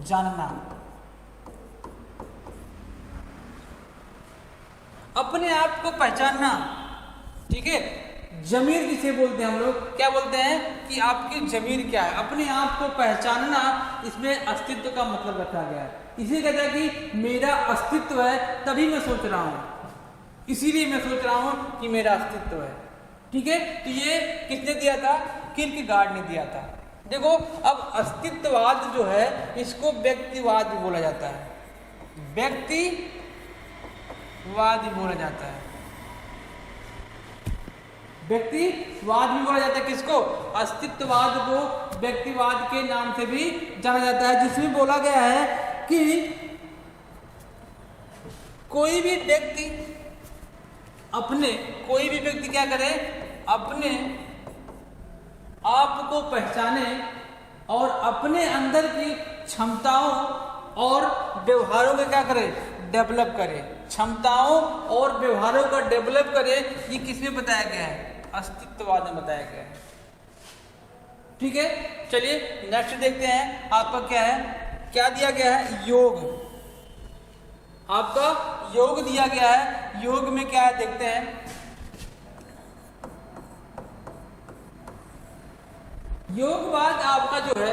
जानना, अपने आप को पहचानना। ठीक है, जमीर जिसे बोलते हैं हम लोग, क्या बोलते हैं कि आपकी जमीर क्या है, अपने आप को पहचानना, इसमें अस्तित्व का मतलब रखा गया है। इसे कहता है कि मेरा अस्तित्व है तभी मैं सोच रहा हूं, इसीलिए मैं सोच रहा हूं कि मेरा अस्तित्व है। ठीक है, तो ये किसने दिया था? किर्केगार्ड ने दिया था। देखो अब अस्तित्ववाद जो है इसको व्यक्तिवाद भी बोला जाता है, व्यक्तिवाद भी बोला जाता है, व्यक्तिवाद भी बोला जाता है। किसको? अस्तित्ववाद को व्यक्तिवाद के नाम से भी जाना जाता है, जिसमें बोला गया है कि कोई भी व्यक्ति क्या करे, अपने आप को पहचाने और अपने अंदर की क्षमताओं और व्यवहारों को क्या करे? डेवलप करे। क्षमताओं और व्यवहारों का डेवलप करे, ये किसमें बताया गया है? अस्तित्ववाद में बताया गया है। ठीक है, चलिए नेक्स्ट देखते हैं आपका क्या है, क्या दिया गया है? योग। आपका योग दिया गया है। योग में क्या है देखते हैं। योगवाद आपका जो है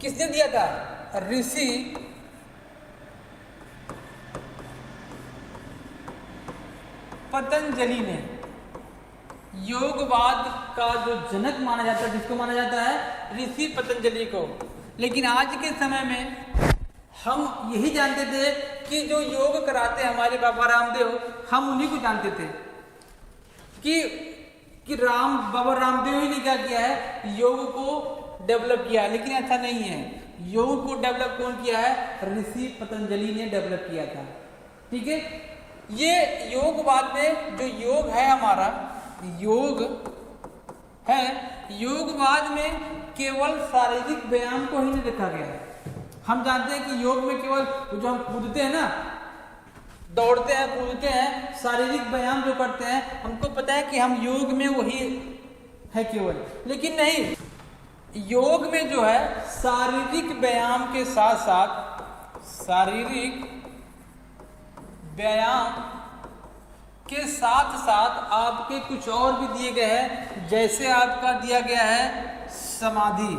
किसने दिया था? ऋषि पतंजलि ने। योगवाद का जो जनक माना जाता है, जिसको माना जाता है? ऋषि पतंजलि को। लेकिन आज के समय में हम यही जानते थे कि जो योग कराते हैं हमारे बाबा रामदेव, हम उन्हीं को जानते थे कि बाबा रामदेव ही ने क्या किया है? योग को डेवलप किया। लेकिन ऐसा नहीं है, योग को डेवलप कौन किया है? ऋषि पतंजलि ने डेवलप किया था। ठीक है, ये योगवाद में जो योग है हमारा, योग है, योगवाद में केवल शारीरिक व्यायाम को ही नहीं रखा गया है। हम जानते हैं कि योग में केवल जो हम कूदते हैं ना, दौड़ते हैं, कूदते हैं, शारीरिक व्यायाम जो करते हैं, हमको पता है कि हम योग में वही है केवल। लेकिन नहीं, योग में जो है शारीरिक व्यायाम के साथ साथ, शारीरिक व्यायाम के साथ साथ आपके कुछ और भी दिए गए हैं। जैसे आपका दिया गया है समाधि।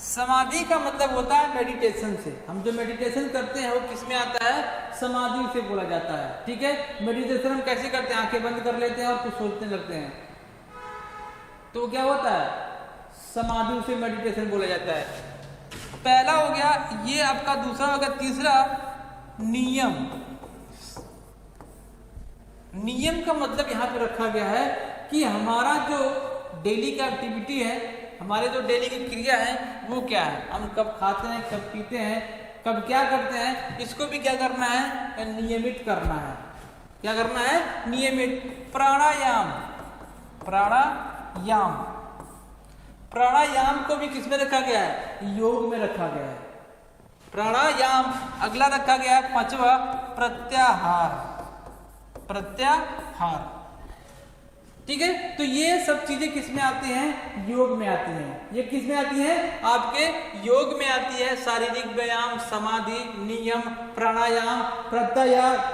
समाधि का मतलब होता है मेडिटेशन से। हम जो मेडिटेशन करते हैं वो किसमें आता है? समाधि से बोला जाता है। ठीक है, मेडिटेशन हम कैसे करते हैं? आंखें बंद कर लेते हैं और कुछ सोचने लगते हैं, तो क्या होता है? समाधि से मेडिटेशन बोला जाता है। पहला हो गया ये आपका, दूसरा हो गया, तीसरा नियम। नियम का मतलब यहाँ पे रखा गया है कि हमारा जो डेली का एक्टिविटी है, हमारे जो डेली की क्रिया है वो क्या है, हम कब खाते हैं, कब पीते हैं, कब क्या करते हैं, इसको भी क्या करना है? नियमित करना है। क्या करना है? नियमित। प्राणायाम, प्राणायाम, प्राणायाम को भी किसमें रखा गया है? योग में रखा गया है। प्राणायाम। अगला रखा गया है पांचवा, प्रत्याहार, प्रत्याहार। ठीक है, तो ये सब चीजें किसमें आती हैं? योग में आती हैं। ये किसमें आती हैं? आपके योग में आती है। शारीरिक व्यायाम, समाधि, नियम, प्राणायाम,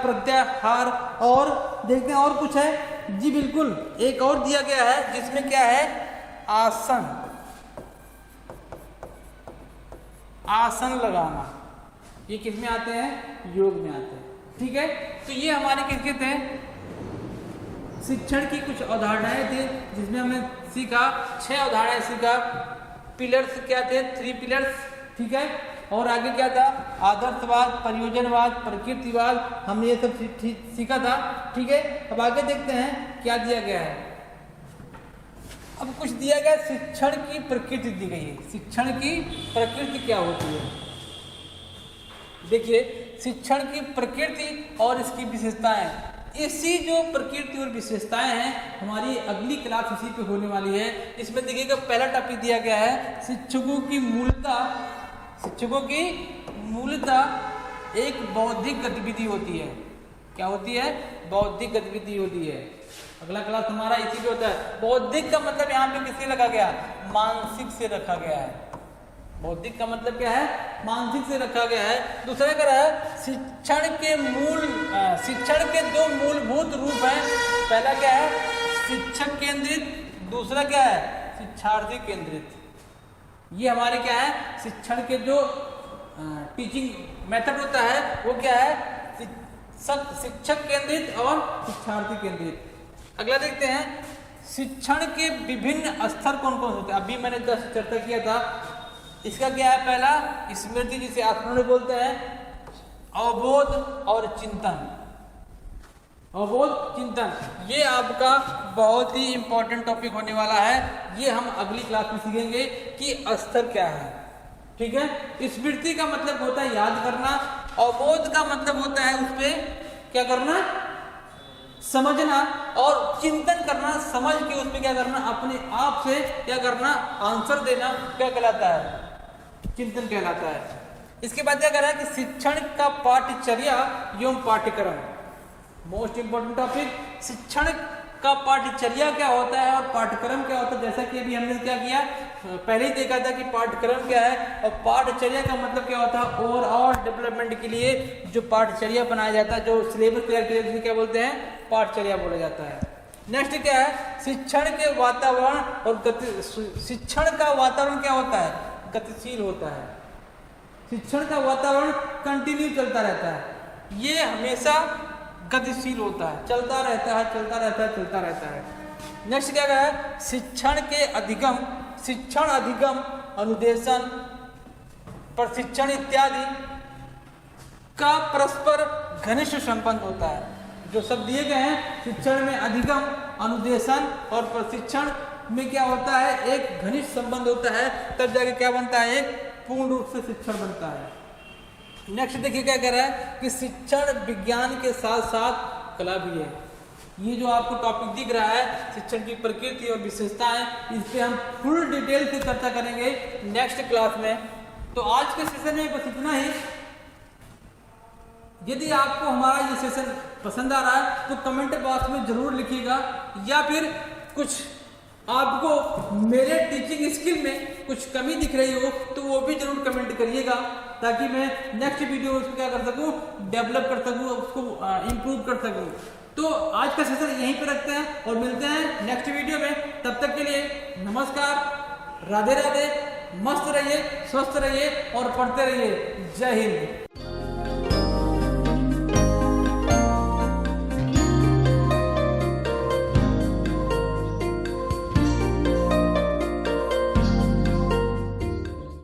प्रत्याहार। और देखते हैं और कुछ है जी। बिल्कुल, एक और दिया गया है जिसमें क्या है? आसन, आसन लगाना। ये किसमें आते हैं? योग में आते हैं। ठीक है, तो ये हमारे किसके थे? शिक्षण की कुछ अवधारणाएं थी, जिसमें हमने सीखा 6 अवधारणाएं सीखा। पिलर्स क्या थे? 3 पिलर्स। ठीक है, और आगे क्या था? आदर्शवाद, प्रयोजनवाद, प्रकृतिवाद। हमने ये सब सीखा था। ठीक है, अब आगे देखते हैं क्या दिया गया है। अब कुछ दिया गया, शिक्षण की प्रकृति दी गई है। शिक्षण की प्रकृति क्या होती है? देखिए, शिक्षण की प्रकृति और इसकी विशेषताएं। इसी जो प्रकृति और विशेषताएं हैं, हमारी अगली क्लास इसी पे होने वाली है। इसमें देखिएगा पहला टॉपिक दिया गया है शिक्षकों की मूलता। शिक्षकों की मूलता एक बौद्धिक गतिविधि होती है। क्या होती है? बौद्धिक गतिविधि होती है। अगला क्लास हमारा इसी पे होता है। बौद्धिक का मतलब यहाँ पे किससे रखा गया? मानसिक से रखा गया है। बौद्धिक का मतलब क्या है? मानसिक से रखा गया है। दूसरा क्या है? शिक्षण के 2 मूलभूत रूप हैं। पहला क्या है? शिक्षक केंद्रित। दूसरा क्या है? शिक्षार्थी केंद्रित। ये हमारे क्या है, शिक्षण के जो टीचिंग मेथड होता है वो क्या है, शिक्षक केंद्रित और शिक्षार्थी केंद्रित। अगला देखते हैं, शिक्षण के विभिन्न स्तर कौन कौन होते हैं। अभी मैंने चर्चा किया था, इसका क्या है, पहला स्मृति जिसे आत्मन बोलते हैं, अवबोध और चिंतन। अवबोध चिंतन ये आपका बहुत ही इंपॉर्टेंट टॉपिक होने वाला है। ये हम अगली क्लास में सीखेंगे कि स्तर क्या है। ठीक है, स्मृति का मतलब होता है याद करना, अवबोध का मतलब होता है उस पे क्या करना, समझना, और चिंतन करना, समझ के उस पे क्या करना, अपने आप से क्या करना, आंसर देना, क्या कहलाता है, चिंतन कहलाता है। इसके बाद क्या कह रहा है कि शिक्षण का पाठ्यचर्या एवं पाठ्यक्रम, मोस्ट इंपोर्टेंट टॉपिक, शिक्षण का पाठ्यचर्या क्या होता है और पाठ्यक्रम क्या होता है। जैसा कि अभी हमने क्या किया, पहले ही देखा था कि पाठ्यक्रम क्या है और पाठ्यचर्या का मतलब क्या होता है, ओवरऑल डेवलपमेंट के लिए जो पाठ्यचर्या बनाया जाता है, जो सिलेबस तैयार किया जाता है, क्या बोलते हैं, पाठ्यचर्या बोला जाता है। नेक्स्ट क्या है, शिक्षण के वातावरण और शिक्षण का वातावरण क्या होता है, गतिशील होता है। शिक्षण का वातावरण कंटिन्यू चलता रहता है, ये हमेशा गतिशील होता है, चलता रहता है, चलता रहता है, चलता रहता है। नेक्स्ट क्या है, शिक्षण के अधिगम, शिक्षण अधिगम, अनुदेशन, प्रशिक्षण इत्यादि का परस्पर घनिष्ठ संबंध होता है। जो सब दिए गए हैं, शिक्षण में अधिगम, अनुदेशन और प्रशिक्षण में क्या होता है, एक घनिष्ठ संबंध होता है, तब जाके क्या बनता है, एक पूर्ण रूप से शिक्षण बनता है। नेक्स्ट देखिए क्या कह रहा है कि शिक्षण विज्ञान के साथ साथ कला भी है। ये जो आपको टॉपिक दिख रहा है, शिक्षण की प्रकृति और विशेषताएं, इस पे हम फुल डिटेल से चर्चा करेंगे नेक्स्ट क्लास में। तो आज के सेशन में बस इतना ही। यदि आपको हमारा ये सेशन पसंद आ रहा है तो कमेंट बॉक्स में जरूर लिखिएगा, या फिर कुछ आपको मेरे टीचिंग स्किल में कुछ कमी दिख रही हो तो वो भी जरूर कमेंट करिएगा, ताकि मैं नेक्स्ट वीडियो उसको क्या कर सकूं, डेवलप कर सकूं, उसको इम्प्रूव कर सकूं। तो आज का सेशन यहीं पे रखते हैं और मिलते हैं नेक्स्ट वीडियो में। तब तक के लिए नमस्कार, राधे राधे, मस्त रहिए, स्वस्थ रहिए और पढ़ते रहिए। जय हिंद।